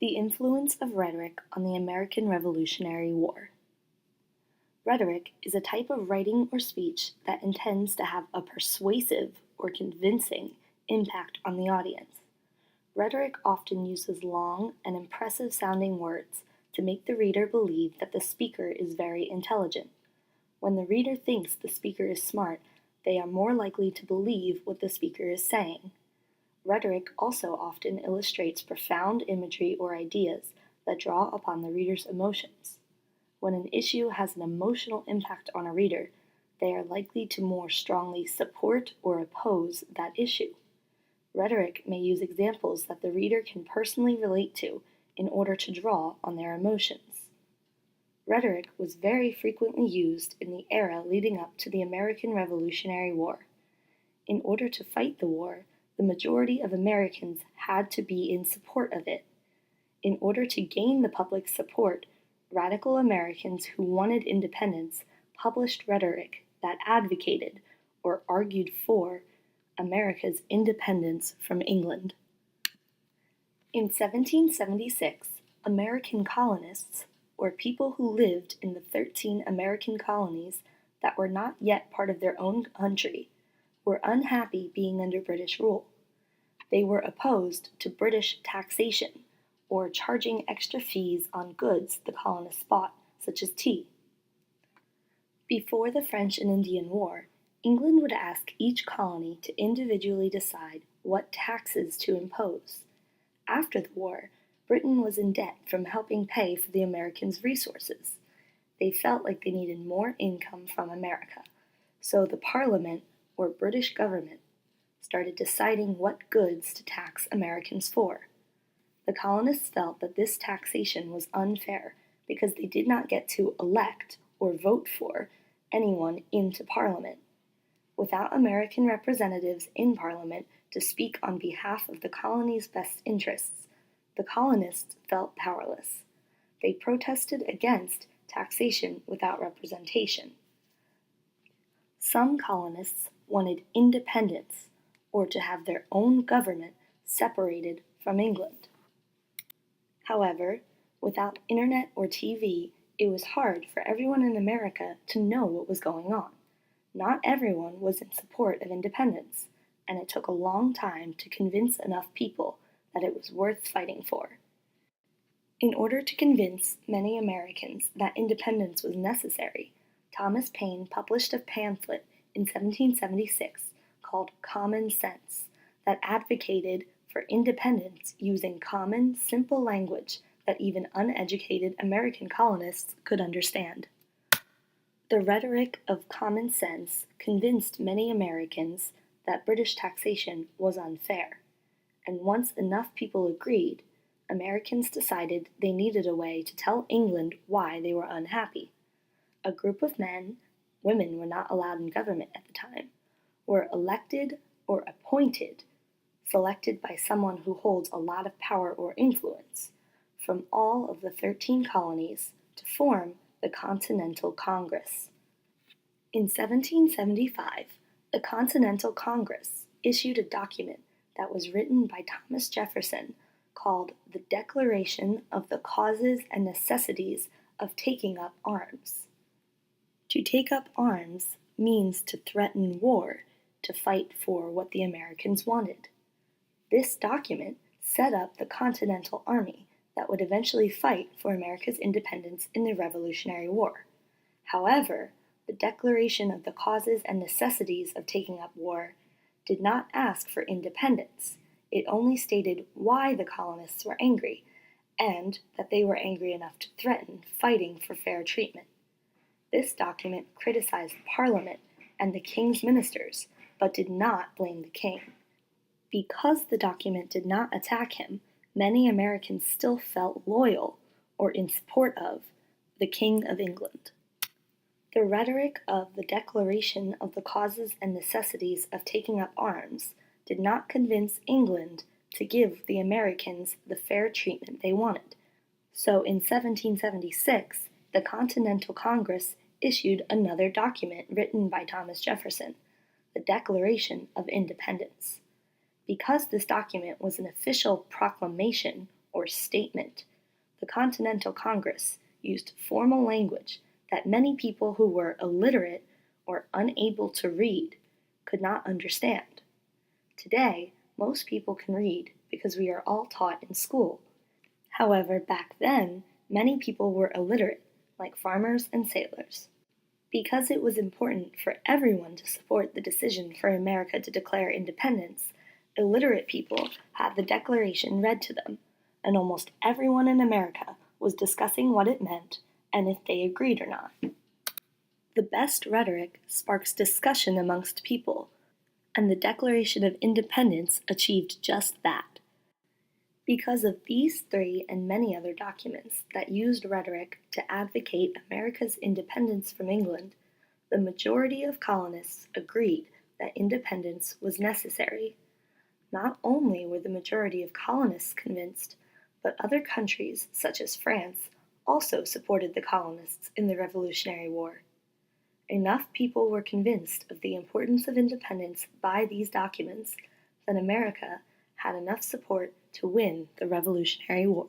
The influence of rhetoric on the American Revolutionary War. Rhetoric is a type of writing or speech that intends to have a persuasive or convincing impact on the audience. Rhetoric often uses long and impressive sounding words to make the reader believe that the speaker is very intelligent. When the reader thinks the speaker is smart, they are more likely to believe what the speaker is saying. Rhetoric also often illustrates profound imagery or ideas that draw upon the reader's emotions. When an issue has an emotional impact on a reader, they are likely to more strongly support or oppose that issue. Rhetoric may use examples that the reader can personally relate to in order to draw on their emotions. Rhetoric was very frequently used in the era leading up to the American Revolutionary War. In order to fight the war, the majority of Americans had to be in support of it. In order to gain the public's support, radical Americans who wanted independence published rhetoric that advocated or argued for America's independence from England. In 1776, American colonists, or people who lived in the 13 American colonies that were not yet part of their own country, were unhappy being under British rule. They were opposed to British taxation, or charging extra fees on goods the colonists bought, such as tea. Before the French and Indian War, England would ask each colony to individually decide what taxes to impose. After the war, Britain was in debt from helping pay for the Americans' resources. They felt like they needed more income from America, so the Parliament, or British government, started deciding what goods to tax Americans for. The colonists felt that this taxation was unfair because they did not get to elect or vote for anyone into Parliament. Without American representatives in Parliament to speak on behalf of the colony's best interests, the colonists felt powerless. They protested against taxation without representation. Some colonists wanted independence, or to have their own government separated from England. However, without internet or TV, it was hard for everyone in America to know what was going on. Not everyone was in support of independence, and it took a long time to convince enough people that it was worth fighting for. In order to convince many Americans that independence was necessary, Thomas Paine published a pamphlet in 1776 called Common Sense that advocated for independence using common, simple language that even uneducated American colonists could understand. The rhetoric of common sense convinced many Americans that British taxation was unfair, and once enough people agreed, Americans decided they needed a way to tell England why they were unhappy. A group of men, women were not allowed in government at the time, were elected or appointed, selected by someone who holds a lot of power or influence, from all of the 13 colonies to form the Continental Congress. In 1775, the Continental Congress issued a document that was written by Thomas Jefferson called the Declaration of the Causes and Necessities of Taking Up Arms. To take up arms means to threaten war, to fight for what the Americans wanted. This document set up the Continental Army that would eventually fight for America's independence in the Revolutionary War. However, the Declaration of the Causes and Necessities of Taking Up War did not ask for independence. It only stated why the colonists were angry, and that they were angry enough to threaten fighting for fair treatment. This document criticized Parliament and the king's ministers, but did not blame the king. Because the document did not attack him, many Americans still felt loyal or in support of the King of England. The rhetoric of the Declaration of the Causes and Necessities of Taking Up Arms did not convince England to give the Americans the fair treatment they wanted. So in 1776, the Continental Congress issued another document written by Thomas Jefferson, the Declaration of Independence. Because this document was an official proclamation or statement. The Continental Congress used formal language that many people who were illiterate or unable to read could not understand. Today, most people can read because we are all taught in school. However, back then, many people were illiterate, like farmers and sailors. Because it was important for everyone to support the decision for America to declare independence, illiterate people had the Declaration read to them, and almost everyone in America was discussing what it meant and if they agreed or not. The best rhetoric sparks discussion amongst people, and the Declaration of Independence achieved just that. Because of these three and many other documents that used rhetoric to advocate America's independence from England, the majority of colonists agreed that independence was necessary. Not only were the majority of colonists convinced, but other countries, such as France, also supported the colonists in the Revolutionary War. Enough people were convinced of the importance of independence by these documents that America had enough support to win the Revolutionary War.